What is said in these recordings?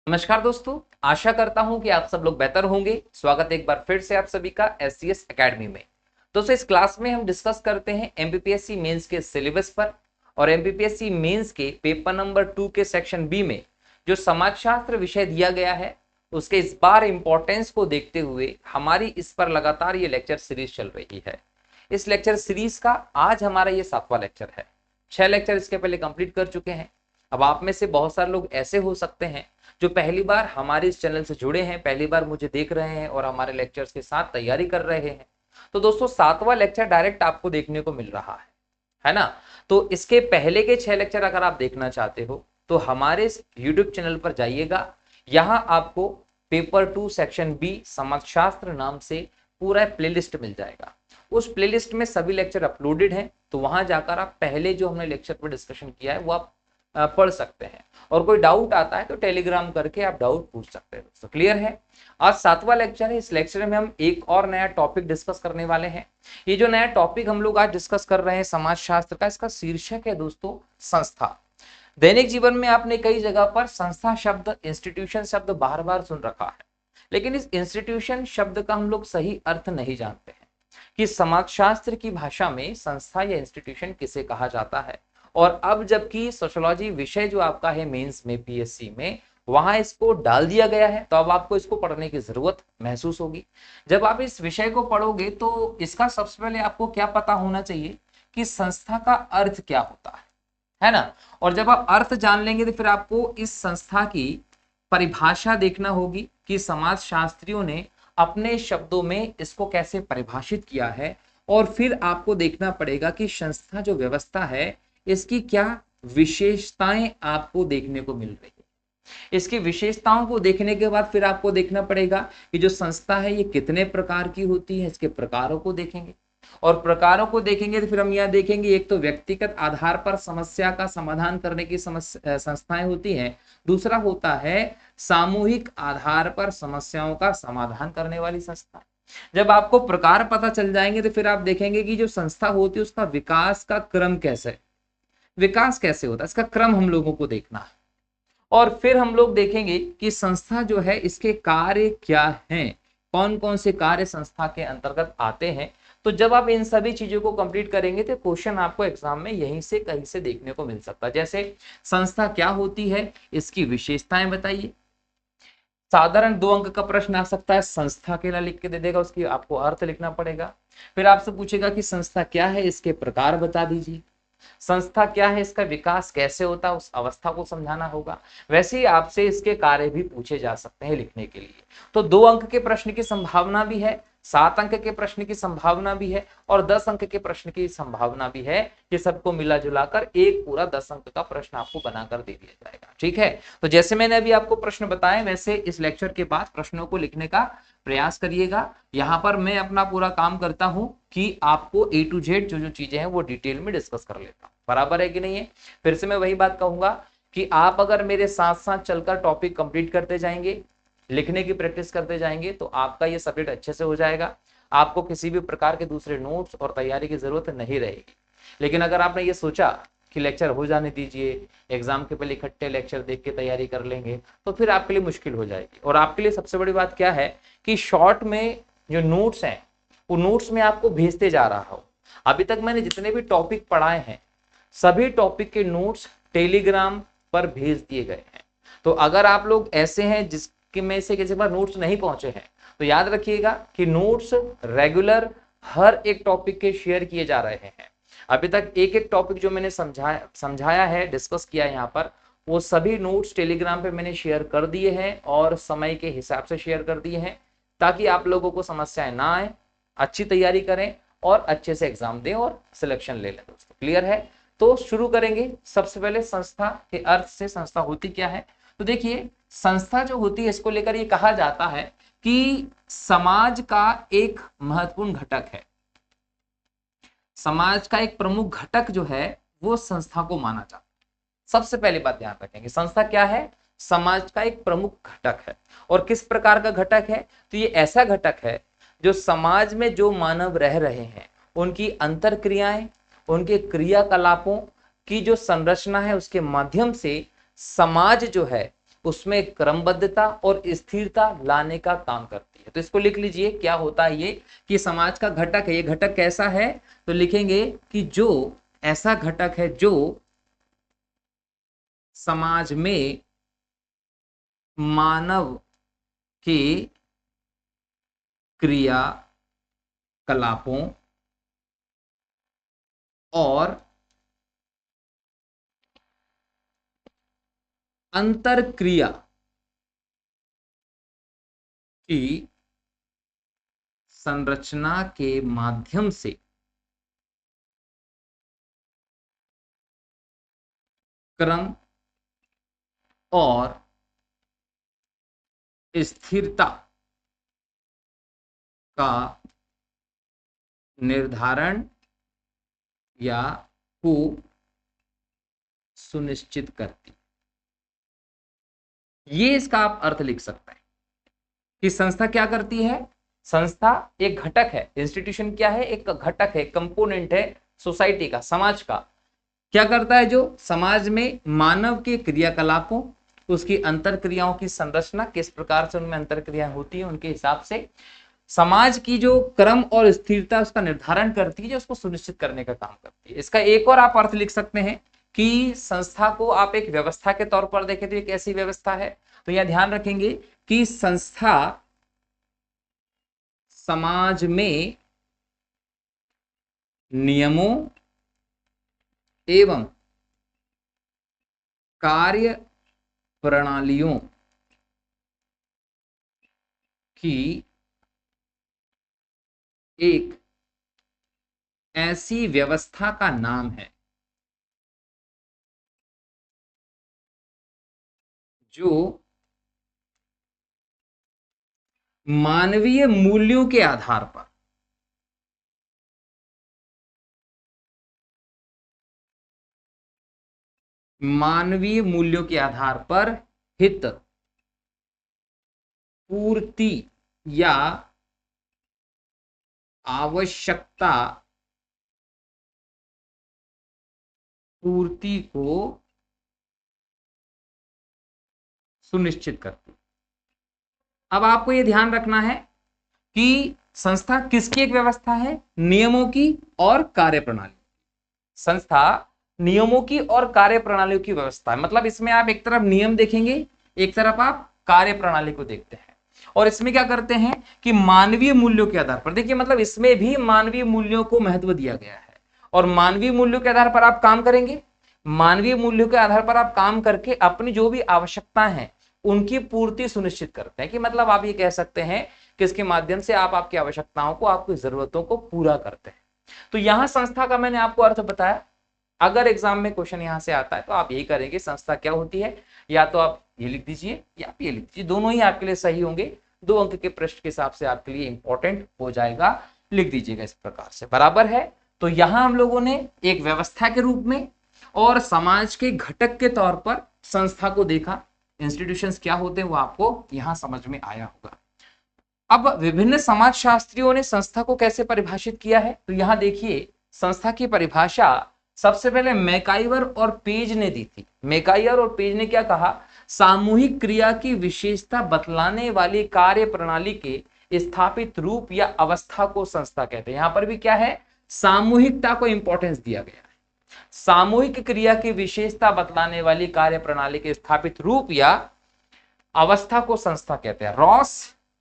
नमस्कार दोस्तों, आशा करता हूं कि आप सब लोग बेहतर होंगे। स्वागत है एक बार फिर से आप सभी का एससीएस एकेडमी में। दोस्तों, इस क्लास में हम डिस्कस करते हैं एमपीपीएससी मेंस के सिलेबस पर और एमपीपीएससी मेंस के पेपर नंबर 2 के सेक्शन बी में जो समाजशास्त्र विषय दिया गया है उसके इस बार इंपॉर्टेंस को देखते हुए हमारी इस पर लगातार ये लेक्चर सीरीज चल रही है। इस लेक्चर सीरीज का आज हमारा ये 7वां लेक्चर है। 6 लेक्चर इसके पहले कंप्लीट कर चुके हैं। अब आप में से बहुत सारे लोग ऐसे हो सकते हैं जो पहली बार हमारे इस चैनल से जुड़े हैं, पहली बार मुझे देख रहे हैं और हमारे लेक्चर्स के साथ तैयारी कर रहे हैं। तो दोस्तों, 7वां लेक्चर डायरेक्ट आपको देखने को मिल रहा है ना। तो इसके पहले के 6 लेक्चर अगर आप देखना चाहते हो तो हमारे इस यूट्यूब चैनल पर जाइएगा। यहां आपको पेपर 2 सेक्शन बी समाजशास्त्र नाम से पूरा प्लेलिस्ट मिल जाएगा। उस प्लेलिस्ट में सभी लेक्चर अपलोडेड हैं, तो वहां जाकर आप पहले जो हमने लेक्चर पर डिस्कशन किया है वो आप पढ़ सकते हैं। और कोई डाउट आता है तो टेलीग्राम करके आप डाउट पूछ सकते हैं। दोस्तों, क्लियर है। आज 7वां लेक्चर है। इस लेक्चर में हम एक और नया टॉपिक डिस्कस करने वाले हैं। ये जो नया टॉपिक हम लोग आज डिस्कस कर रहे हैं समाजशास्त्र का, इसका शीर्षक है दोस्तों संस्था। दैनिक जीवन में आपने कई जगह पर संस्था शब्द, इंस्टीट्यूशन शब्द बार बार सुन रखा है, लेकिन इस इंस्टीट्यूशन शब्द का हम लोग सही अर्थ नहीं जानते हैं कि समाजशास्त्र की भाषा में संस्था या इंस्टीट्यूशन किसे कहा जाता है। और अब जबकि सोशियोलॉजी विषय जो आपका है मेंस में, पीएससी में, वहां इसको डाल दिया गया है, तो अब आपको इसको पढ़ने की जरूरत महसूस होगी। जब आप इस विषय को पढ़ोगे तो इसका सबसे पहले आपको क्या पता होना चाहिए कि संस्था का अर्थ क्या होता है ना। और जब आप अर्थ जान लेंगे तो फिर आपको इस संस्था की परिभाषा देखना होगी कि समाज शास्त्रियों ने अपने शब्दों में इसको कैसे परिभाषित किया है। और फिर आपको देखना पड़ेगा कि संस्था जो व्यवस्था है इसकी क्या विशेषताएं आपको देखने को मिल रही है। इसकी विशेषताओं को देखने के बाद फिर आपको देखना पड़ेगा कि जो संस्था है ये कितने प्रकार की होती है, इसके प्रकारों को देखेंगे। और प्रकारों को देखेंगे तो फिर हम यह देखेंगे, एक तो व्यक्तिगत आधार पर समस्या का समाधान करने की संस्थाएं होती हैं। दूसरा होता है सामूहिक आधार पर समस्याओं का समाधान करने वाली संस्था। जब आपको प्रकार पता चल जाएंगे तो फिर आप देखेंगे कि जो संस्था होती है उसका विकास का क्रम कैसे, विकास कैसे होता है, इसका क्रम हम लोगों को देखना है। और फिर हम लोग देखेंगे कि संस्था जो है इसके कार्य क्या हैं, कौन कौन से कार्य संस्था के अंतर्गत आते हैं। तो जब आप इन सभी चीजों को कंप्लीट करेंगे तो क्वेश्चन आपको एग्जाम में यहीं से कहीं से देखने को मिल सकता है। जैसे संस्था क्या होती है, इसकी विशेषताएं बताइए। साधारण 2 अंक का प्रश्न आ सकता है, संस्था के लिए लिख के दे देगा, उसकी आपको अर्थ लिखना पड़ेगा। फिर आपसे पूछेगा कि संस्था क्या है, इसके प्रकार बता दीजिए। संस्था क्या है, इसका विकास कैसे होता है, उस अवस्था को समझाना होगा। वैसे ही आपसे इसके कार्य भी पूछे जा सकते हैं लिखने के लिए। तो 2 अंक के प्रश्न की संभावना भी है, 7 अंक के प्रश्न की संभावना भी है और 10 अंक के प्रश्न की संभावना भी है। ये सबको मिला जुलाकर एक पूरा 10 अंक का प्रश्न आपको बनाकर दे दिया जाएगा। ठीक है। तो जैसे मैंने अभी आपको प्रश्न बताए वैसे इस लेक्चर के बाद प्रश्नों को लिखने का प्रयास करिएगा। यहाँ पर मैं अपना पूरा काम करता हूँ कि आपको A to Z जो जो चीजें हैं वो डिटेल में डिस्कस कर लेता हूँ। बराबर है कि नहीं है। फिर से मैं वही बात कहूंगा कि आप अगर मेरे साथ साथ चलकर टॉपिक कंप्लीट करते जाएंगे, लिखने की प्रैक्टिस करते जाएंगे, तो आपका ये सब्जेक्ट अच्छे से हो जाएगा। आपको किसी भी प्रकार के दूसरे नोट्स और तैयारी की जरूरत नहीं रहेगी। लेकिन अगर आपने ये सोचा कि लेक्चर हो जाने दीजिए, एग्जाम के पहले इकट्ठे लेक्चर देख के तैयारी कर लेंगे, तो फिर आपके लिए मुश्किल हो जाएगी। और आपके लिए सबसे बड़ी बात क्या है कि शॉर्ट में जो नोट्स हैं वो नोट्स में आपको भेजते जा रहा हो। अभी तक मैंने जितने भी टॉपिक पढ़ाए हैं सभी टॉपिक के नोट्स टेलीग्राम पर भेज दिए गए हैं। तो अगर आप लोग ऐसे हैं जिसके में से किसी बार नोट्स नहीं पहुंचे हैं तो याद रखिएगा कि नोट्स रेगुलर हर एक टॉपिक के शेयर किए जा रहे हैं। अभी तक एक एक टॉपिक जो मैंने समझाया है, डिस्कस किया यहाँ पर, वो सभी नोट्स टेलीग्राम पे मैंने शेयर कर दिए हैं और समय के हिसाब से शेयर कर दिए हैं, ताकि आप लोगों को समस्याएं ना आए, अच्छी तैयारी करें और अच्छे से एग्जाम दें और सिलेक्शन ले लें। दोस्तों, क्लियर है। तो शुरू करेंगे। सबसे पहले संस्था के अर्थ से, संस्था होती क्या है। तो देखिए, संस्था जो होती है इसको लेकर ये कहा जाता है कि समाज का एक महत्वपूर्ण घटक है। समाज का एक प्रमुख घटक जो है वो संस्था को माना जाता है। सबसे पहली बात ध्यान रखेंगे, संस्था क्या है, समाज का एक प्रमुख घटक है। और किस प्रकार का घटक है, तो ये ऐसा घटक है जो समाज में जो मानव रह रहे हैं उनकी अंतर क्रियाएं, उनके क्रियाकलापों की जो संरचना है उसके माध्यम से समाज जो है उसमें क्रमबद्धता और स्थिरता लाने का काम करती है। तो इसको लिख लीजिए, क्या होता है ये कि समाज का घटक है। ये घटक कैसा है, तो लिखेंगे कि जो ऐसा घटक है जो समाज में मानव के क्रियाकलापों और अंतरक्रिया की संरचना के माध्यम से क्रम और स्थिरता का निर्धारण या को सुनिश्चित करती। ये इसका आप अर्थ लिख सकते हैं कि संस्था क्या करती है। संस्था एक घटक है, इंस्टीट्यूशन क्या है, एक घटक है, कंपोनेंट है सोसाइटी का, समाज का। क्या करता है, जो समाज में मानव के क्रियाकलापों, उसकी अंतरक्रियाओं की संरचना, किस प्रकार से उनमें अंतरक्रिया होती है, उनके हिसाब से समाज की जो क्रम और स्थिरता उसका निर्धारण करती है, जो उसको सुनिश्चित करने का काम करती है। इसका एक और आप अर्थ लिख सकते हैं कि संस्था को आप एक व्यवस्था के तौर पर देखें तो एक ऐसी व्यवस्था है। तो यह ध्यान रखेंगे कि संस्था समाज में नियमों एवं कार्य प्रणालियों की एक ऐसी व्यवस्था का नाम है जो मानवीय मूल्यों के आधार पर हित पूर्ति या आवश्यकता पूर्ति को सुनिश्चित करती। अब आपको यह ध्यान रखना है कि संस्था किसकी एक व्यवस्था है, नियमों की और कार्यप्रणाली। संस्था नियमों की और कार्यप्रणालियों की व्यवस्था है। मतलब इसमें आप एक तरफ नियम देखेंगे, एक तरफ आप कार्यप्रणाली को देखते हैं। और इसमें क्या करते हैं कि मानवीय मूल्यों के आधार पर, देखिए मतलब इसमें भी मानवीय मूल्यों को महत्व दिया गया है और मानवीय मूल्यों के आधार पर आप काम करेंगे। मानवीय मूल्यों के आधार पर आप काम करके अपनी जो भी आवश्यकताएं हैं उनकी पूर्ति सुनिश्चित करते हैं। कि मतलब आप ये कह सकते हैं कि इसके माध्यम से आप आपकी आवश्यकताओं को, आपकी जरूरतों को पूरा करते हैं। तो यहां संस्था का मैंने आपको अर्थ बताया। अगर एग्जाम में क्वेश्चन यहां से आता है तो आप यही करेंगे, संस्था क्या होती है, या तो आप ये लिख दीजिए या आप ये लिख दीजिए, दोनों ही आपके लिए सही होंगे। 2 अंक के प्रश्न के हिसाब से आपके लिए इंपॉर्टेंट हो जाएगा, लिख दीजिएगा इस प्रकार से, बराबर है। तो यहां हम लोगों ने एक व्यवस्था के रूप में और समाज के घटक के तौर पर संस्था को देखा। इंस्टीट्यूशंस क्या होते हैं वो आपको यहां समझ में आया होगा। अब विभिन्न समाजशास्त्रियों ने संस्था को कैसे परिभाषित किया है, तो यहां देखिए संस्था की परिभाषा सबसे पहले मैकाइवर और पेज ने दी थी। मैकाइवर और पेज ने क्या कहा, सामूहिक क्रिया की विशेषता बतलाने वाली कार्य प्रणाली के स्थापित रूप या अवस्था को संस्था कहते हैं। यहां पर भी क्या है, सामूहिकता को इंपॉर्टेंस दिया गया है। सामूहिक क्रिया की विशेषता बतलाने वाली कार्य प्रणाली के स्थापित रूप या अवस्था को संस्था कहते हैं।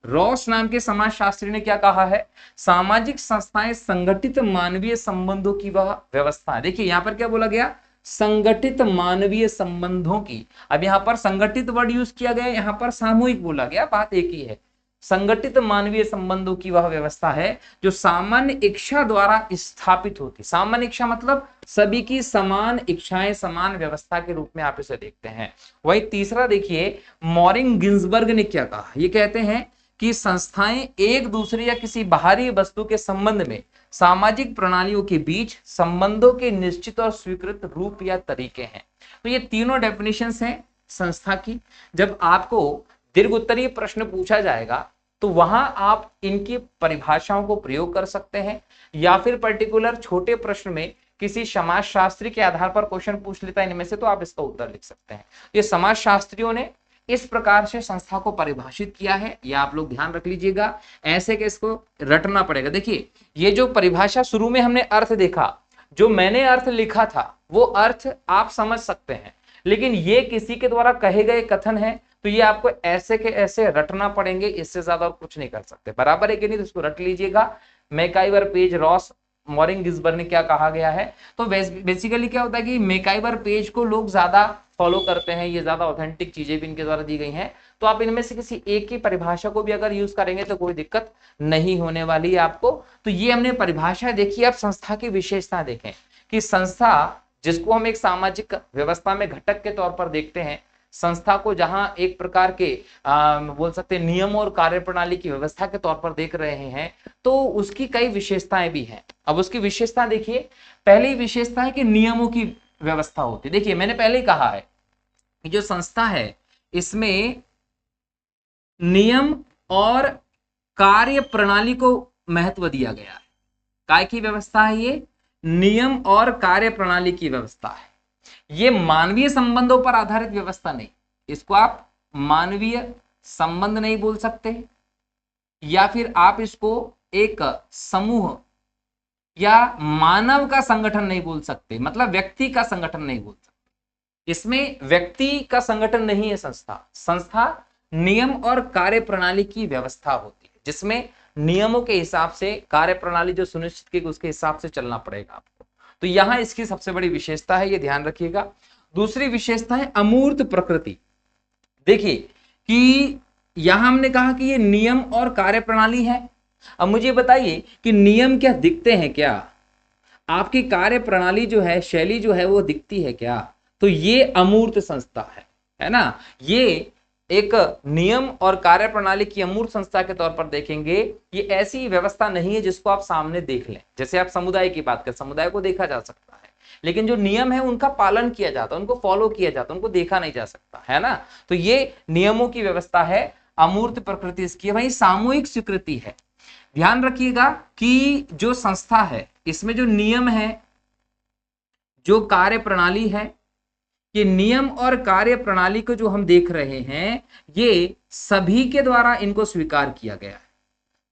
रॉस नाम के समाजशास्त्री ने क्या कहा है, सामाजिक संस्थाएं संगठित मानवीय संबंधों की वह व्यवस्था है। देखिए यहां पर क्या बोला गया, संगठित मानवीय संबंधों की। अब यहां पर संगठित वर्ड यूज किया गया, यहां पर सामूहिक बोला गया, बात एक ही है। संगठित मानवीय संबंधों की वह व्यवस्था है जो सामान्य इच्छा द्वारा स्थापित होती। सामान्य इच्छा मतलब सभी की समान इच्छाएं, समान व्यवस्था के रूप में आप इसे देखते हैं। वही तीसरा देखिए, मॉरिंग गिन्सबर्ग ने क्या कहा, ये कहते हैं कि संस्थाएं एक दूसरे या किसी बाहरी वस्तु के संबंध में सामाजिक प्रणालियों के बीच संबंधों के निश्चित और स्वीकृत रूप या तरीके हैं। तो ये तीनों डेफिनेशंस हैं संस्था की। जब आपको दीर्घ उत्तरीय प्रश्न पूछा जाएगा तो वहां आप इनकी परिभाषाओं को प्रयोग कर सकते हैं, या फिर पर्टिकुलर छोटे प्रश्न में किसी समाजशास्त्री के आधार पर क्वेश्चन पूछ लेता है इनमें से, तो आप इसका उत्तर लिख सकते हैं। ये समाजशास्त्रियों ने इस प्रकार से संस्था को परिभाषित किया है, यह आप लोग ध्यान रख लीजिएगा, ऐसे कि इसको रटना पड़ेगा। देखिए ये जो परिभाषा शुरू में हमने अर्थ देखा, जो मैंने अर्थ लिखा था वो अर्थ आप समझ सकते हैं, लेकिन ये किसी के द्वारा कहे गए कथन है, तो ये आपको ऐसे के ऐसे रटना पड़ेंगे, इससे ज्यादा और कुछ नहीं कर सकते। बराबर है कि नहीं? तो इसको रट लीजिएगा। मैकाइवर, पेज, रॉस, मॉरिंग, गिस्बर्ग ने क्या कहा गया है, तो बेसिकली क्या होता है कि मैकाइवर, पेज को लोग ज्यादा फॉलो करते हैं, ये ज्यादा ऑथेंटिक चीजें भी इनके द्वारा दी गई हैं, तो आप इनमें से किसी एक की परिभाषा को भी अगर यूज करेंगे तो कोई दिक्कत नहीं होने वाली है आपको। तो ये हमने परिभाषा देखी। अब संस्था की विशेषता देखें कि संस्था जिसको हम एक सामाजिक व्यवस्था में घटक के तौर पर देखते हैं, संस्था को जहां एक प्रकार के बोल सकते हैं नियम और कार्यप्रणाली की व्यवस्था के तौर पर देख रहे हैं, तो उसकी कई विशेषताएं भी हैं। अब उसकी विशेषता देखिए, पहली विशेषता है कि नियमों की व्यवस्था होती है। देखिए मैंने पहले ही कहा है कि जो संस्था है इसमें नियम और कार्य प्रणाली को महत्व दिया गया है। काय की व्यवस्था है ये? नियम और कार्य प्रणाली की व्यवस्था है। ये मानवीय संबंधों पर आधारित व्यवस्था नहीं, इसको आप मानवीय संबंध नहीं बोल सकते, या फिर आप इसको एक समूह या मानव का संगठन नहीं बोल सकते, मतलब व्यक्ति का संगठन नहीं बोल सकते। इसमें व्यक्ति का संगठन नहीं है संस्था। संस्था नियम और कार्य प्रणाली की व्यवस्था होती है, जिसमें नियमों के हिसाब से कार्य प्रणाली जो सुनिश्चित की उसके हिसाब से चलना पड़ेगा आपको। तो यहां इसकी सबसे बड़ी विशेषता है, ये ध्यान रखिएगा। दूसरी विशेषता है अमूर्त प्रकृति। देखिए कि यहां हमने कहा कि ये नियम और कार्य प्रणाली है। अब मुझे बताइए कि नियम क्या दिखते हैं क्या? आपकी कार्य प्रणाली जो है, शैली जो है वो दिखती है क्या? तो ये अमूर्त संस्था है ना। ये एक नियम और कार्य प्रणाली की अमूर्त संस्था के तौर पर देखेंगे। ये ऐसी व्यवस्था नहीं है जिसको आप सामने देख लें। जैसे आप समुदाय की बात करें, समुदाय को देखा जा सकता है, लेकिन जो नियम है उनका पालन किया जाता है, उनको फॉलो किया जाता है, उनको देखा नहीं जा सकता, है ना। तो ये नियमों की व्यवस्था है, अमूर्त प्रकृति इसकी है। वही सामूहिक स्वीकृति है। ध्यान रखिएगा कि जो संस्था है इसमें जो नियम है, जो कार्य प्रणाली है, ये नियम और कार्य प्रणाली को जो हम देख रहे हैं, ये सभी के द्वारा इनको स्वीकार किया गया है,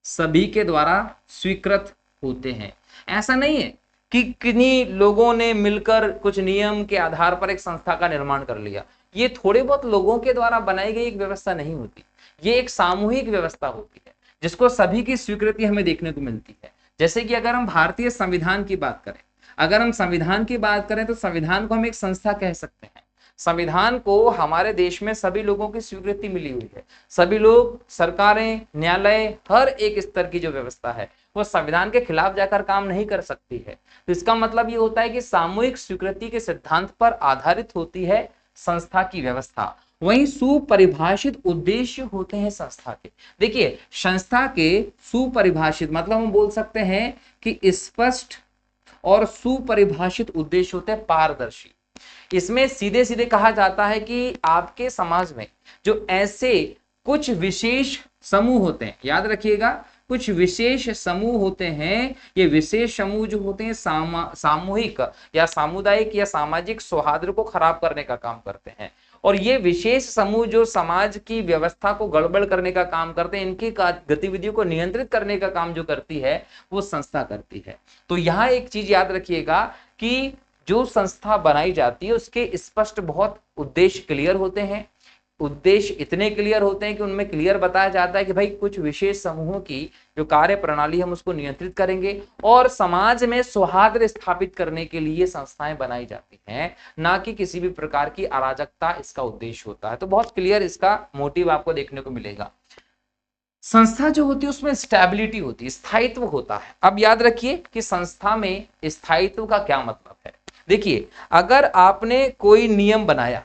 सभी के द्वारा स्वीकृत होते हैं। ऐसा नहीं है कि किन्हीं लोगों ने मिलकर कुछ नियम के आधार पर एक संस्था का निर्माण कर लिया। ये थोड़े बहुत लोगों के द्वारा बनाई गई एक व्यवस्था नहीं होती, ये एक सामूहिक व्यवस्था होती है जिसको सभी की स्वीकृति हमें देखने को मिलती है। जैसे कि अगर हम भारतीय संविधान की बात करें, अगर हम संविधान की बात करें तो संविधान को हम एक संस्था कह सकते हैं। संविधान को हमारे देश में सभी लोगों की स्वीकृति मिली हुई है। सभी लोग, सरकारें, न्यायालय, हर एक स्तर की जो व्यवस्था है वो संविधान के खिलाफ जाकर काम नहीं कर सकती है। तो इसका मतलब ये होता है कि सामूहिक स्वीकृति के सिद्धांत पर आधारित होती है संस्था की व्यवस्था। वहीं सुपरिभाषित उद्देश्य होते हैं संस्था के। देखिए संस्था के सुपरिभाषित मतलब हम बोल सकते हैं कि स्पष्ट और सुपरिभाषित उद्देश्य होते हैं पारदर्शी। इसमें सीधे सीधे कहा जाता है कि आपके समाज में जो ऐसे कुछ विशेष समूह होते हैं, याद रखिएगा कुछ विशेष समूह होते हैं, ये विशेष समूह जो होते हैं सामूहिक या सामुदायिक या सामाजिक सौहार्द को खराब करने का काम करते हैं। और ये विशेष समूह जो समाज की व्यवस्था को गड़बड़ करने का काम करते हैं, इनकी गतिविधियों को नियंत्रित करने का काम जो करती है वो संस्था करती है। तो यहाँ एक चीज याद रखिएगा कि जो संस्था बनाई जाती है उसके स्पष्ट बहुत उद्देश्य क्लियर होते हैं। उद्देश्य इतने क्लियर होते हैं कि उनमें क्लियर बताया जाता है कि भाई कुछ विशेष समूहों की जो कार्य प्रणाली हम उसको नियंत्रित करेंगे और समाज में सौहार्द स्थापित करने के लिए संस्थाएं बनाई जाती हैं, ना कि किसी भी प्रकार की अराजकता इसका उद्देश्य होता है। तो बहुत क्लियर इसका मोटिव आपको देखने को मिलेगा। संस्था जो होती है उसमें स्टेबिलिटी होती है, स्थायित्व होता है। अब याद रखिए कि संस्था में स्थायित्व का क्या मतलब है। देखिए अगर आपने कोई नियम बनाया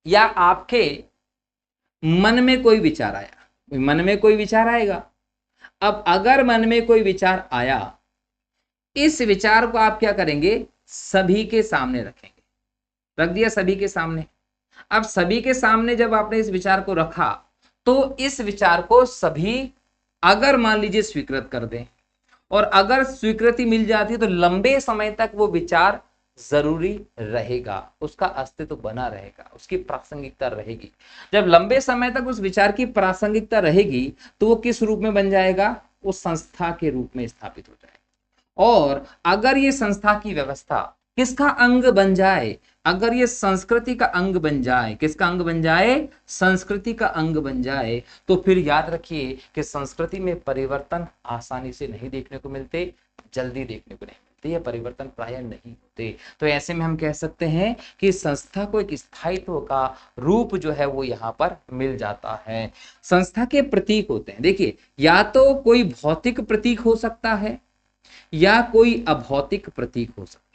या आपके मन में कोई विचार आया, मन में कोई विचार आएगा। अब अगर मन में कोई विचार आया, इस विचार को आप क्या करेंगे, सभी के सामने रखेंगे। रख दिया सभी के सामने। अब सभी के सामने जब आपने इस विचार को रखा तो इस विचार को सभी अगर मान लीजिए स्वीकृत कर दें, और अगर स्वीकृति मिल जाती है तो लंबे समय तक वो विचार जरूरी रहेगा, उसका अस्तित्व बना रहेगा, उसकी प्रासंगिकता रहेगी। जब लंबे समय तक उस विचार की प्रासंगिकता रहेगी तो वो किस रूप में बन जाएगा, वो संस्था के रूप में स्थापित हो जाएगा। और अगर ये संस्था की व्यवस्था किसका अंग बन जाए, अगर ये संस्कृति का अंग बन जाए, किसका अंग बन जाए, संस्कृति का अंग बन जाए, तो फिर याद रखिए कि संस्कृति में परिवर्तन आसानी से नहीं देखने को मिलते, जल्दी देखने को नहीं मिलते, ये परिवर्तन प्राय नहीं होते। तो ऐसे में हम कह सकते हैं कि संस्था को एक स्थायित्व का रूप जो है वो यहाँ पर मिल जाता है। संस्था के प्रतीक होते हैं, देखिए या तो कोई भौतिक प्रतीक हो सकता है या कोई अभौतिक प्रतीक हो सकता है।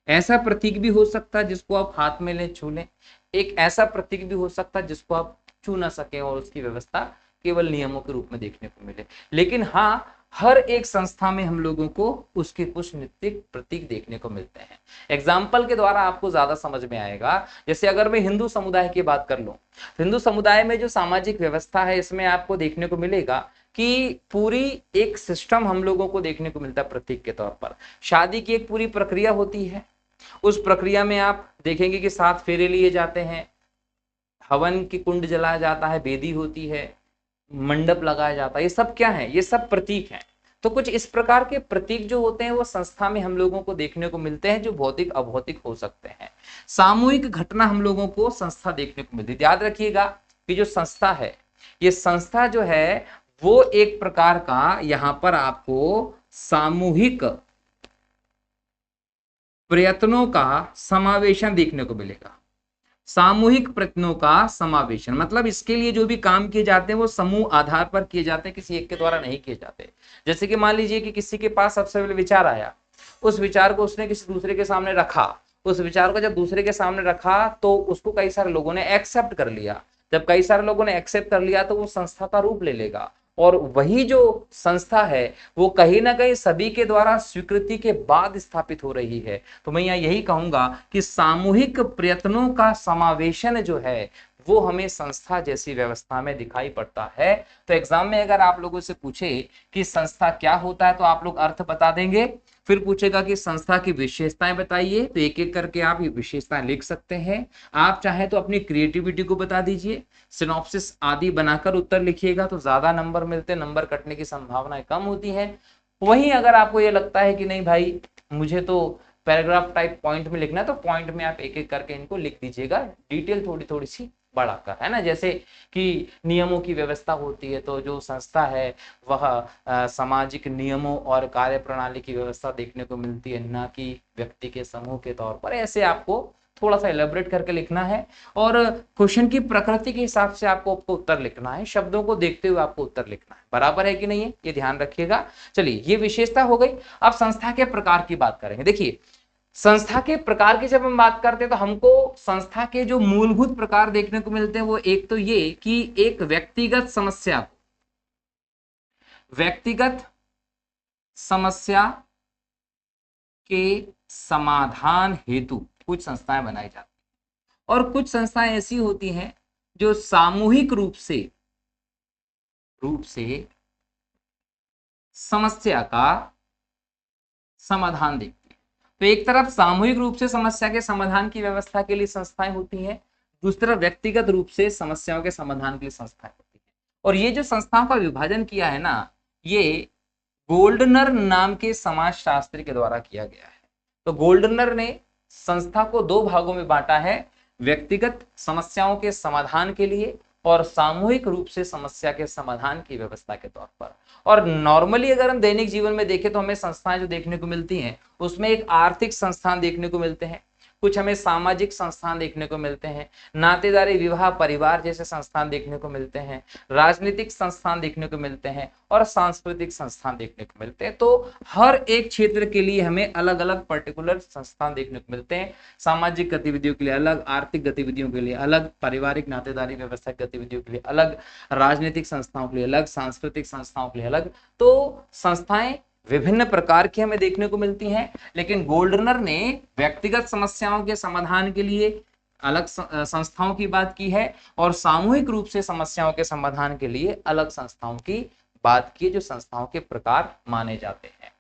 ऐसा प्रतीक भी हो सकता है जिसको आप हाथ में ले छू लें, एक ऐसा प्रतीक भी हो सकता है जिसको आप छू ना सकें और उसकी व्यवस्था केवल नियमों के रूप में देखने को मिले। लेकिन हाँ, हर एक संस्था में हम लोगों को उसके कुछ नित्य प्रतीक देखने को मिलते हैं। एग्जाम्पल के द्वारा आपको ज्यादा समझ में आएगा। जैसे अगर मैं हिंदू समुदाय की बात कर लूं, हिंदू समुदाय में जो सामाजिक व्यवस्था है इसमें आपको देखने को मिलेगा कि पूरी एक सिस्टम हम लोगों को देखने को मिलता है प्रतीक के तौर पर। शादी की एक पूरी प्रक्रिया होती है, उस प्रक्रिया में आप देखेंगे कि 7 फेरे लिए जाते हैं, हवन की कुंड जलाया जाता है, बेदी होती है, मंडप लगाया जाता है। ये सब क्या है, ये सब प्रतीक हैं। तो कुछ इस प्रकार के प्रतीक जो होते हैं वो संस्था में हम लोगों को देखने को मिलते हैं, जो भौतिक अभौतिक हो सकते हैं। सामूहिक घटना हम लोगों को संस्था देखने को मिलती है। याद रखिएगा कि जो संस्था है, ये संस्था जो है वो एक प्रकार का यहां पर आपको सामूहिक प्रयत्नों का समावेशन देखने को मिलेगा। सामूहिक प्रयत्नों का समावेशन मतलब इसके लिए जो भी काम किए जाते हैं वो समूह आधार पर किए जाते हैं, किसी एक के द्वारा नहीं किए जाते। जैसे कि मान लीजिए कि किसी के पास सबसे पहले विचार आया, उस विचार को उसने किसी दूसरे के सामने रखा, उस विचार को जब दूसरे के सामने रखा तो उसको कई सारे लोगों ने एक्सेप्ट कर लिया। जब कई सारे लोगों ने एक्सेप्ट कर लिया तो वो संस्था का रूप ले लेगा, और वही जो संस्था है वो कहीं ना कहीं सभी के द्वारा स्वीकृति के बाद स्थापित हो रही है। तो मैं यहाँ यही कहूंगा कि सामूहिक प्रयत्नों का समावेशन जो है वो हमें संस्था जैसी व्यवस्था में दिखाई पड़ता है। तो एग्जाम में अगर आप लोगों से पूछे कि संस्था क्या होता है तो आप लोग अर्थ बता देंगे, फिर पूछेगा कि संस्था की विशेषताएं बताइए, तो एक एक करके आप ये विशेषताएं लिख सकते हैं। आप चाहे तो अपनी क्रिएटिविटी को बता दीजिए, सिनॉप्सिस आदि बनाकर उत्तर लिखिएगा तो ज्यादा नंबर मिलते, नंबर कटने की संभावनाएं कम होती हैं। वहीं अगर आपको ये लगता है कि नहीं भाई मुझे तो पैराग्राफ टाइप पॉइंट में लिखना है, तो पॉइंट में आप एक एक करके इनको लिख दीजिएगा, डिटेल थोड़ी थोड़ी सी बढ़ाकर, है ना। जैसे कि नियमों की व्यवस्था होती है तो जो संस्था है वह सामाजिक नियमों और कार्य प्रणाली की व्यवस्था देखने को मिलती है, ना कि व्यक्ति के समूह के तौर पर। ऐसे आपको थोड़ा सा एलेबोरेट करके लिखना है, और क्वेश्चन की प्रकृति के हिसाब से आपको उत्तर लिखना है, शब्दों को देखते हुए आपको उत्तर लिखना है। बराबर है कि नहीं है, ये ध्यान रखिएगा। चलिए ये विशेषता हो गई। अब संस्था के प्रकार की बात करेंगे। देखिए संस्था के प्रकार की जब हम बात करते हैं तो हमको संस्था के जो मूलभूत प्रकार देखने को मिलते हैं वो एक तो ये कि एक व्यक्तिगत समस्या के समाधान हेतु कुछ संस्थाएं बनाई जाती हैं, और कुछ संस्थाएं ऐसी होती हैं जो सामूहिक रूप से समस्या का समाधान देखती है। तो एक तरफ सामूहिक रूप से समस्या के समाधान की व्यवस्था के लिए संस्थाएं होती हैं, दूसरी तरफ व्यक्तिगत रूप से समस्याओं के समाधान के लिए संस्थाएं होती हैं। और ये जो संस्थाओं का विभाजन किया है ना, ये गोल्डनर नाम के समाजशास्त्री के द्वारा किया गया है। तो गोल्डनर ने संस्था को 2 भागों में बांटा है, व्यक्तिगत समस्याओं के समाधान के लिए और सामूहिक रूप से समस्या के समाधान की व्यवस्था के तौर पर। और नॉर्मली अगर हम दैनिक जीवन में देखें तो हमें संस्थाएं जो देखने को मिलती हैं उसमें एक आर्थिक संस्थान देखने को मिलते हैं, कुछ हमें सामाजिक संस्थान देखने को मिलते हैं, नातेदारी विवाह परिवार जैसे संस्थान देखने को मिलते हैं, राजनीतिक संस्थान देखने को मिलते हैं, और सांस्कृतिक संस्थान देखने को मिलते हैं। तो हर एक क्षेत्र के लिए हमें अलग अलग पर्टिकुलर संस्थान देखने को मिलते हैं। सामाजिक गतिविधियों के लिए अलग, आर्थिक गतिविधियों के लिए अलग, पारिवारिक नातेदारी व्यवस्था गतिविधियों के लिए अलग, राजनीतिक संस्थाओं के लिए अलग, सांस्कृतिक संस्थाओं के लिए अलग। तो संस्थाएं विभिन्न प्रकार की हमें देखने को मिलती हैं, लेकिन गोल्डनर ने व्यक्तिगत समस्याओं के समाधान के लिए अलग संस्थाओं की बात की है, और सामूहिक रूप से समस्याओं के समाधान के लिए अलग संस्थाओं की बात की, जो संस्थाओं के प्रकार माने जाते हैं।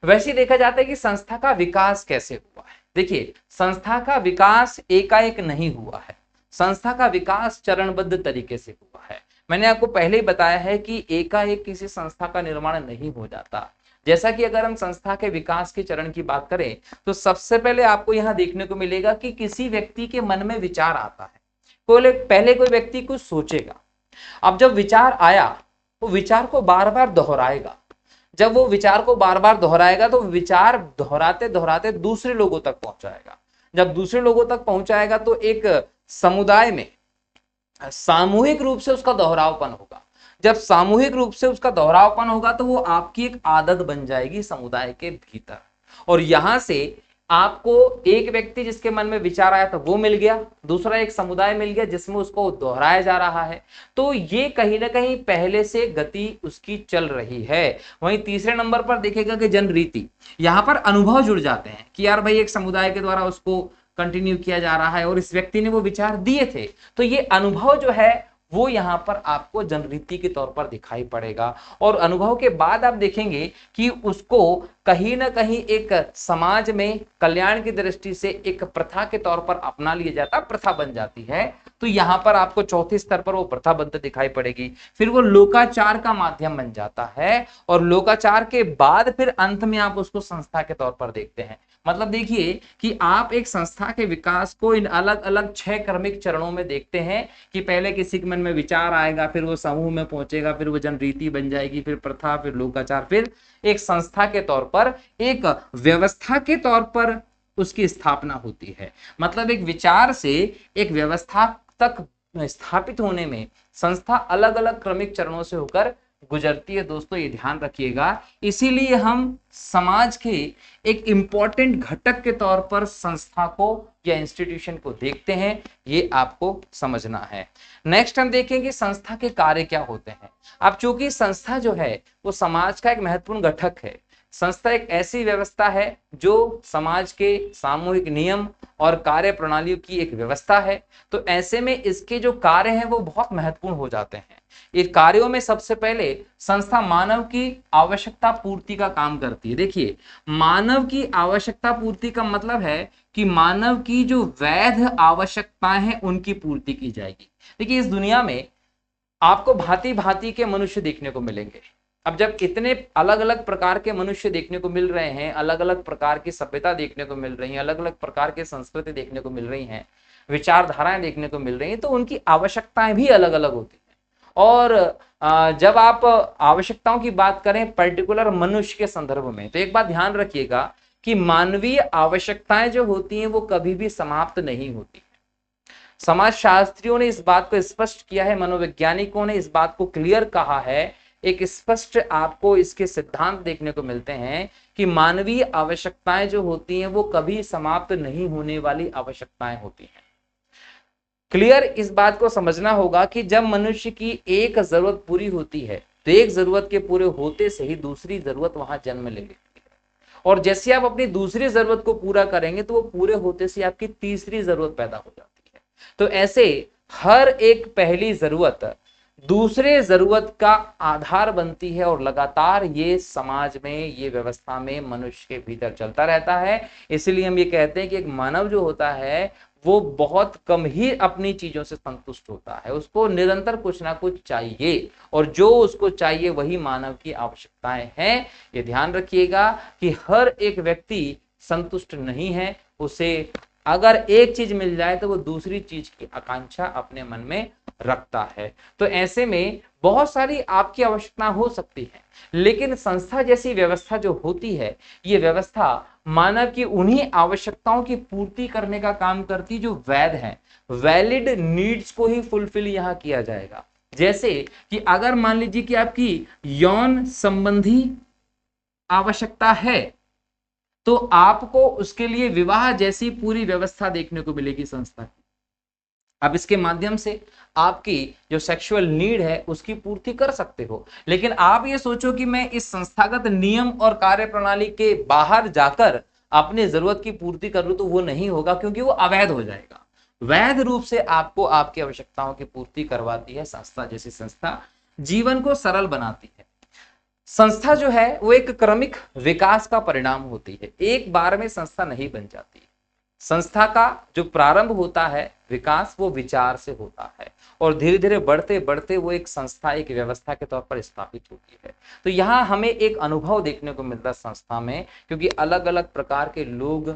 वैसे ही देखा जाता है कि संस्था का विकास कैसे हुआ है। देखिए, संस्था का विकास एकाएक नहीं हुआ है, संस्था का विकास चरणबद्ध तरीके से हुआ है। मैंने आपको पहले ही बताया है कि एकाएक किसी संस्था का निर्माण नहीं हो जाता। जैसा कि अगर हम संस्था के विकास के चरण की बात करें तो सबसे पहले आपको यहां देखने को मिलेगा कि किसी व्यक्ति के मन में विचार आता है, पहले कोई व्यक्ति कुछ सोचेगा, अब जब विचार आया वो विचार को बार बार दोहराएगा, जब वो विचार को बार बार दोहराएगा तो विचार दोहराते दोहराते दूसरे लोगों तक पहुंचाएगा, जब दूसरे लोगों तक पहुंचाएगा तो एक समुदाय में सामूहिक रूप से उसका दोहरावपन होगा, जब सामूहिक रूप से उसका दोहरावपन होगा तो वो आपकी एक आदत बन जाएगी समुदाय के भीतर, और यहां से आपको एक व्यक्ति जिसके मन में विचार आया था वो मिल गया, दूसरा एक समुदाय मिल गया जिसमें उसको दोहराया जा रहा है, तो ये कहीं ना कहीं पहले से गति उसकी चल रही है। वहीं तीसरे नंबर पर देखेगा कि जनरीति, यहां पर अनुभव जुड़ जाते हैं कि यार भाई एक समुदाय के द्वारा उसको कंटिन्यू किया जा रहा है और इस व्यक्ति ने वो विचार दिए थे, तो ये अनुभव जो है वो यहां पर आपको जनरीति के तौर पर दिखाई पड़ेगा। और अनुभव के बाद आप देखेंगे कि उसको कहीं ना कहीं एक समाज में कल्याण की दृष्टि से एक प्रथा के तौर पर अपना लिया जाता, प्रथा बन जाती है, तो यहां पर आपको चौथे स्तर पर वो प्रथाबद्ध दिखाई पड़ेगी। फिर वो लोकाचार का माध्यम बन जाता है और लोकाचार के बाद फिर अंत में आप उसको संस्था के तौर पर देखते हैं। मतलब देखिए कि आप एक संस्था के विकास को इन अलग अलग 6 क्रमिक चरणों में देखते हैं कि पहले किसी के मन में विचार आएगा, फिर वो समूह में पहुंचेगा, फिर वो जनरीति बन जाएगी, फिर प्रथा, फिर लोकाचार, फिर एक संस्था के तौर पर, एक व्यवस्था के तौर पर उसकी स्थापना होती है। मतलब एक विचार से एक व्यवस्था तक स्थापित होने में संस्था अलग अलग क्रमिक चरणों से होकर गुजरती है। दोस्तों ये ध्यान रखिएगा, इसीलिए हम समाज के एक इंपॉर्टेंट घटक के तौर पर संस्था को या इंस्टीट्यूशन को देखते हैं, ये आपको समझना है। नेक्स्ट हम देखेंगे संस्था के कार्य क्या होते हैं। अब चूंकि संस्था जो है वो समाज का एक महत्वपूर्ण घटक है, संस्था एक ऐसी व्यवस्था है जो समाज के सामूहिक नियम और कार्य प्रणालियों की एक व्यवस्था है, तो ऐसे में इसके जो कार्य हैं वो बहुत महत्वपूर्ण हो जाते हैं। इन कार्यों में सबसे पहले संस्था मानव की आवश्यकता पूर्ति का काम करती है। देखिए, मानव की आवश्यकता पूर्ति का मतलब है कि मानव की जो वैध आवश्यकताएं हैं उनकी पूर्ति की जाएगी। देखिए, इस दुनिया में आपको भांति भांति के मनुष्य देखने को मिलेंगे। अब जब इतने अलग अलग प्रकार के मनुष्य देखने को मिल रहे हैं, अलग अलग प्रकार की सभ्यता देखने को मिल रही है, अलग अलग प्रकार की संस्कृति देखने को मिल रही हैं, विचारधाराएं देखने को मिल रही हैं, तो उनकी आवश्यकताएं भी अलग अलग होती हैं। और जब आप आवश्यकताओं की बात करें पर्टिकुलर मनुष्य के संदर्भ में, तो एक बात ध्यान रखिएगा कि मानवीय आवश्यकताएं जो होती हैं वो कभी भी समाप्त नहीं होती। समाज शास्त्रियों ने इस बात को स्पष्ट किया है, मनोवैज्ञानिकों ने इस बात को क्लियर कहा है, एक स्पष्ट आपको इसके सिद्धांत देखने को मिलते हैं कि मानवीय आवश्यकताएं जो होती हैं वो कभी समाप्त नहीं होने वाली आवश्यकताएं होती हैं। क्लियर इस बात को समझना होगा कि जब मनुष्य की एक जरूरत पूरी होती है तो एक जरूरत के पूरे होते से ही दूसरी जरूरत वहां जन्म ले लेती है, और जैसे आप अपनी दूसरी जरूरत को पूरा करेंगे तो वो पूरे होते से आपकी तीसरी जरूरत पैदा हो जाती है। तो ऐसे हर एक पहली जरूरत दूसरे जरूरत का आधार बनती है और लगातार ये समाज में, ये व्यवस्था में मनुष्य के भीतर चलता रहता है। इसलिए हम ये कहते हैं कि एक मानव जो होता है वो बहुत कम ही अपनी चीजों से संतुष्ट होता है, उसको निरंतर कुछ ना कुछ चाहिए, और जो उसको चाहिए वही मानव की आवश्यकताएं हैं। ये ध्यान रखिएगा कि हर एक व्यक्ति संतुष्ट नहीं है, उसे अगर एक चीज मिल जाए तो वो दूसरी चीज की आकांक्षा अपने मन में रखता है। तो ऐसे में बहुत सारी आपकी आवश्यकता हो सकती है, लेकिन संस्था जैसी व्यवस्था जो होती है, ये व्यवस्था मानव की उन्हीं आवश्यकताओं की पूर्ति करने का काम करती जो वैध है, वैलिड नीड्स को ही फुलफिल यहां किया जाएगा। जैसे कि अगर मान लीजिए कि आपकी यौन संबंधी आवश्यकता है तो आपको उसके लिए विवाह जैसी पूरी व्यवस्था देखने को मिलेगी संस्था की। अब इसके माध्यम से आपकी जो सेक्सुअल नीड है उसकी पूर्ति कर सकते हो, लेकिन आप ये सोचो कि मैं इस संस्थागत नियम और कार्य प्रणाली के बाहर जाकर अपनी जरूरत की पूर्ति कर लूं तो वो नहीं होगा, क्योंकि वो अवैध हो जाएगा। वैध रूप से आपको आपकी आवश्यकताओं की पूर्ति करवाती है संस्था जैसी संस्था, जीवन को सरल बनाती है। संस्था जो है वो एक क्रमिक विकास का परिणाम होती है, एक बार में संस्था नहीं बन जाती। संस्था का जो प्रारंभ होता है विकास, वो विचार से होता है और धीरे धीरे बढ़ते बढ़ते वो एक संस्था, एक व्यवस्था के तौर पर स्थापित होती है। तो यहाँ हमें एक अनुभव देखने को मिलता है संस्था में, क्योंकि अलग अलग प्रकार के लोग,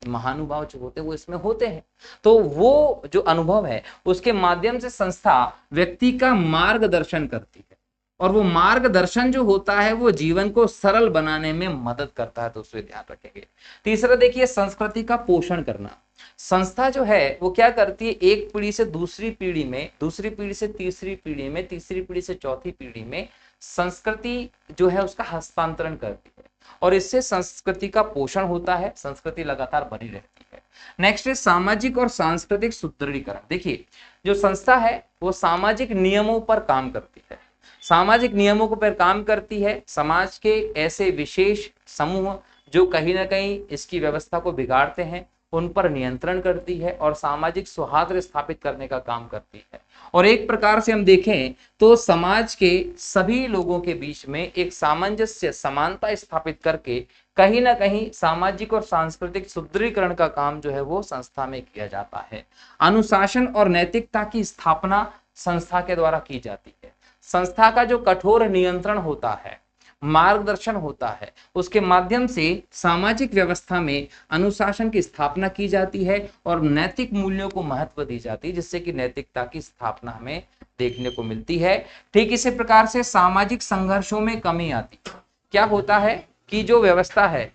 महानुभाव जो होते हैं वो इसमें होते हैं। तो वो जो अनुभव है उसके माध्यम से संस्था व्यक्ति का मार्गदर्शन करती है, और वो मार्गदर्शन जो होता है वो जीवन को सरल बनाने में मदद करता है। दोस्तों ध्यान रखेंगे। तीसरा देखिए, संस्कृति का पोषण करना। संस्था जो है वो क्या करती है, एक पीढ़ी से दूसरी पीढ़ी में, दूसरी पीढ़ी से तीसरी पीढ़ी में, तीसरी पीढ़ी से चौथी पीढ़ी में संस्कृति जो है उसका हस्तांतरण करती है, और इससे संस्कृति का पोषण होता है, संस्कृति लगातार बनी रहती है। नेक्स्ट है सामाजिक और सांस्कृतिक सुदृढ़ीकरण। देखिए, जो संस्था है वो सामाजिक नियमों पर काम करती है, सामाजिक नियमों पर काम करती है। समाज के ऐसे विशेष समूह जो कहीं ना कहीं इसकी व्यवस्था को बिगाड़ते हैं उन पर नियंत्रण करती है और सामाजिक सौहार्द स्थापित करने का काम करती है। और एक प्रकार से हम देखें तो समाज के सभी लोगों के बीच में एक सामंजस्य, समानता स्थापित करके कहीं ना कहीं सामाजिक और सांस्कृतिक सुदृढ़ीकरण का काम जो है वो संस्था में किया जाता है। अनुशासन और नैतिकता की स्थापना संस्था के द्वारा की जाती है। संस्था का जो कठोर नियंत्रण होता है, मार्गदर्शन होता है, उसके माध्यम से सामाजिक व्यवस्था में अनुशासन की स्थापना की जाती है और नैतिक मूल्यों को महत्व दी जाती है, जिससे कि नैतिकता की स्थापना हमें देखने को मिलती है। ठीक इसी प्रकार से सामाजिक संघर्षों में कमी आती है। क्या होता है कि जो व्यवस्था है,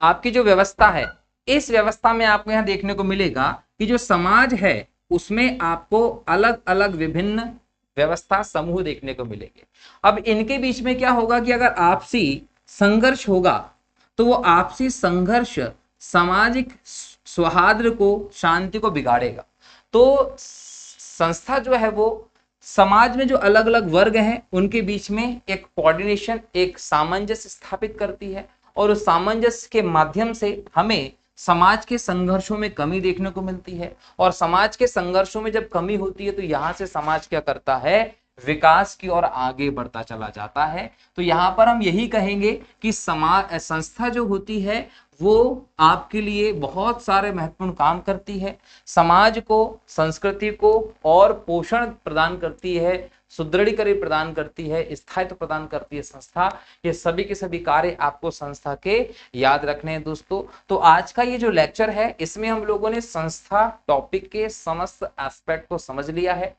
आपकी जो व्यवस्था है, इस व्यवस्था में आपको यहां देखने को मिलेगा कि जो समाज है उसमें आपको अलग अलग विभिन्न व्यवस्था समूह देखने को मिलेंगे। अब इनके बीच में क्या होगा कि अगर आपसी संघर्ष होगा तो वो आपसी संघर्ष सामाजिक सौहार्द को, शांति को बिगाड़ेगा। तो संस्था जो है वो समाज में जो अलग अलग वर्ग हैं उनके बीच में एक कोऑर्डिनेशन, एक सामंजस्य स्थापित करती है, और उस सामंजस्य के माध्यम से हमें समाज के संघर्षों में कमी देखने को मिलती है। और समाज के संघर्षों में जब कमी होती है तो यहां से समाज क्या करता है, विकास की ओर आगे बढ़ता चला जाता है। तो यहां पर हम यही कहेंगे कि समाज, संस्था जो होती है वो आपके लिए बहुत सारे महत्वपूर्ण काम करती है, समाज को, संस्कृति को और पोषण प्रदान करती है, सुदृढ़ीकरण प्रदान करती है, स्थायित्व प्रदान करती है संस्था। ये सभी के सभी कार्य आपको संस्था के याद रखने हैं दोस्तों। तो आज का ये जो लेक्चर है इसमें हम लोगों ने संस्था टॉपिक के समस्त एस्पेक्ट को समझ लिया है।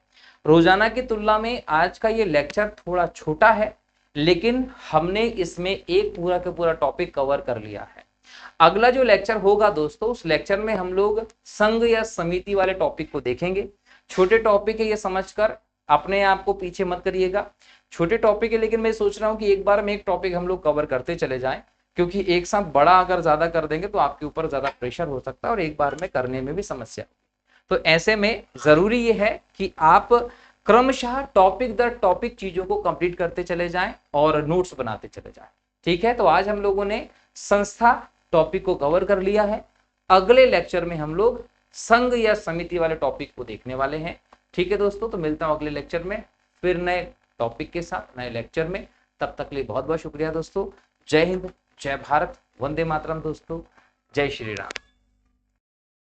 रोजाना की तुलना में आज का ये लेक्चर थोड़ा छोटा है, लेकिन हमने इसमें एक पूरा का पूरा टॉपिक कवर कर लिया है। अगला जो लेक्चर होगा दोस्तों, उस लेक्चर में हम लोग संघ या समिति वाले टॉपिक को देखेंगे। छोटे टॉपिक है ये समझकर अपने आप को पीछे मत करिएगा, छोटे टॉपिक है, लेकिन मैं सोच रहा हूं कि एक बार में एक टॉपिक हम लोग कवर करते चले जाएं, क्योंकि एक साथ बड़ा अगर ज्यादा कर देंगे तो आपके ऊपर ज्यादा प्रेशर हो सकता है और एक बार में करने में भी समस्या। तो ऐसे में जरूरी ये है कि आप क्रमशः टॉपिक दर टॉपिक चीजों को कंप्लीट करते चले जाएं और नोट्स बनाते चले जाएं। ठीक है, तो आज हम लोगों ने संस्था टॉपिक को कवर कर लिया है। अगले लेक्चर में हम लोग संघ या समिति वाले टॉपिक को देखने वाले हैं। ठीक है दोस्तों, तो मिलता हूं अगले लेक्चर में फिर नए टॉपिक के साथ, नए लेक्चर में। तब तक के लिए बहुत बहुत शुक्रिया दोस्तों। जय हिंद, जय भारत, वंदे मातरम दोस्तों, जय श्री राम।